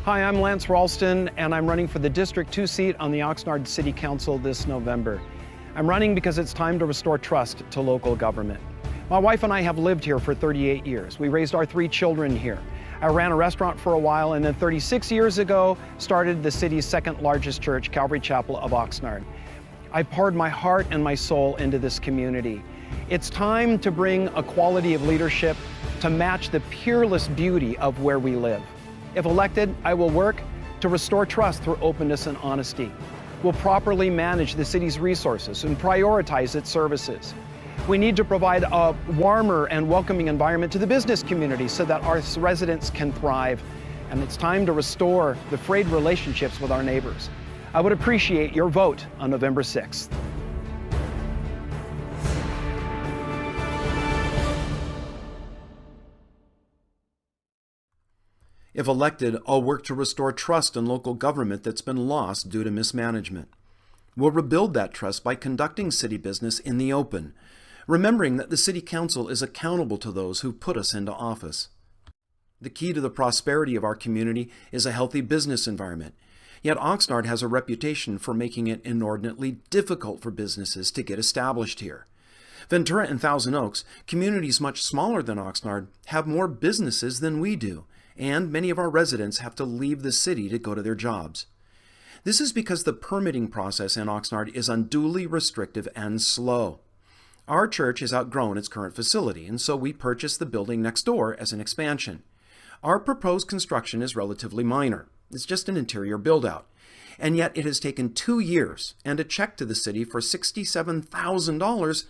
Hi, I'm Lance Ralston, and I'm running for the District 2 seat on the Oxnard City Council this November. I'm running because it's time to restore trust to local government. My wife and I have lived here for 38 years. We raised our 3 children here. I ran a restaurant for a while, and then 36 years ago, started the city's second largest church, Calvary Chapel of Oxnard. I poured my heart and my soul into this community. It's time to bring a quality of leadership to match the peerless beauty of where we live. If elected, I will work to restore trust through openness and honesty. We'll properly manage the city's resources and prioritize its services. We need to provide a warmer and welcoming environment to the business community so that our residents can thrive. And it's time to restore the frayed relationships with our neighbors. I would appreciate your vote on November 6th. If elected, I'll work to restore trust in local government that's been lost due to mismanagement. We'll rebuild that trust by conducting city business in the open, remembering that the City Council is accountable to those who put us into office. The key to the prosperity of our community is a healthy business environment, yet Oxnard has a reputation for making it inordinately difficult for businesses to get established here. Ventura and Thousand Oaks, communities much smaller than Oxnard, have more businesses than we do, and many of our residents have to leave the city to go to their jobs. This is because the permitting process in Oxnard is unduly restrictive and slow. Our church has outgrown its current facility, and so we purchased the building next door as an expansion. Our proposed construction is relatively minor. It's just an interior build-out. And yet it has taken 2 years and a check to the city for $67,000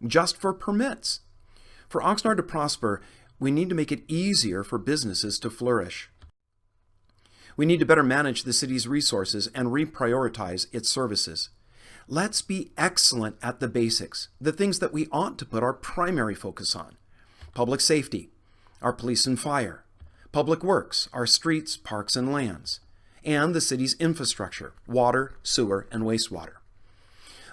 just for permits. For Oxnard to prosper, we need to make it easier for businesses to flourish. We need to better manage the city's resources and reprioritize its services. Let's be excellent at the basics, the things that we ought to put our primary focus on. Public safety, our police and fire, public works, our streets, parks, and lands, and the city's infrastructure, water, sewer, and wastewater.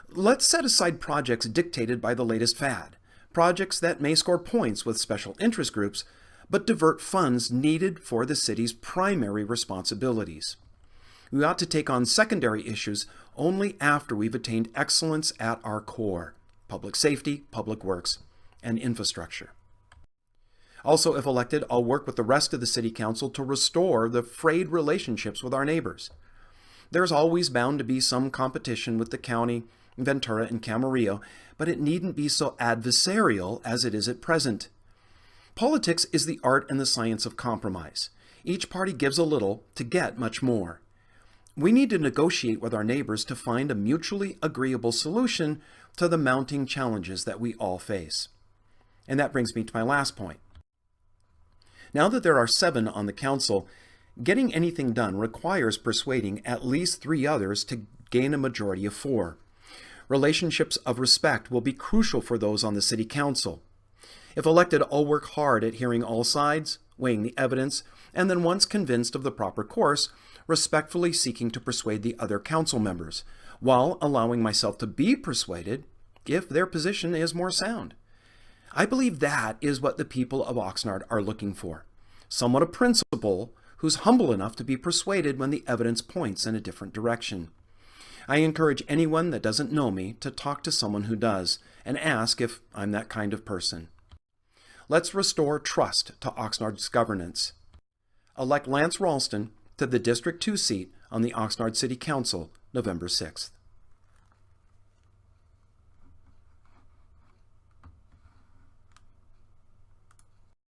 Let's set aside projects dictated by the latest fad, projects that may score points with special interest groups, but divert funds needed for the city's primary responsibilities. We ought to take on secondary issues only after we've attained excellence at our core: public safety, public works, and infrastructure. Also, if elected, I'll work with the rest of the City Council to restore the frayed relationships with our neighbors. There's always bound to be some competition with the county, Ventura, and Camarillo, but it needn't be so adversarial as it is at present. Politics is the art and the science of compromise. Each party gives a little to get much more. We need to negotiate with our neighbors to find a mutually agreeable solution to the mounting challenges that we all face. And that brings me to my last point. Now that there are 7 on the council, getting anything done requires persuading at least 3 others to gain a majority of 4. Relationships of respect will be crucial for those on the City Council. If elected, I'll work hard at hearing all sides, weighing the evidence, and then once convinced of the proper course, respectfully seeking to persuade the other council members, while allowing myself to be persuaded if their position is more sound. I believe that is what the people of Oxnard are looking for. Someone of principle who's humble enough to be persuaded when the evidence points in a different direction. I encourage anyone that doesn't know me to talk to someone who does and ask if I'm that kind of person. Let's restore trust to Oxnard's governance. Elect Lance Ralston to the District 2 seat on the Oxnard City Council, November 6th.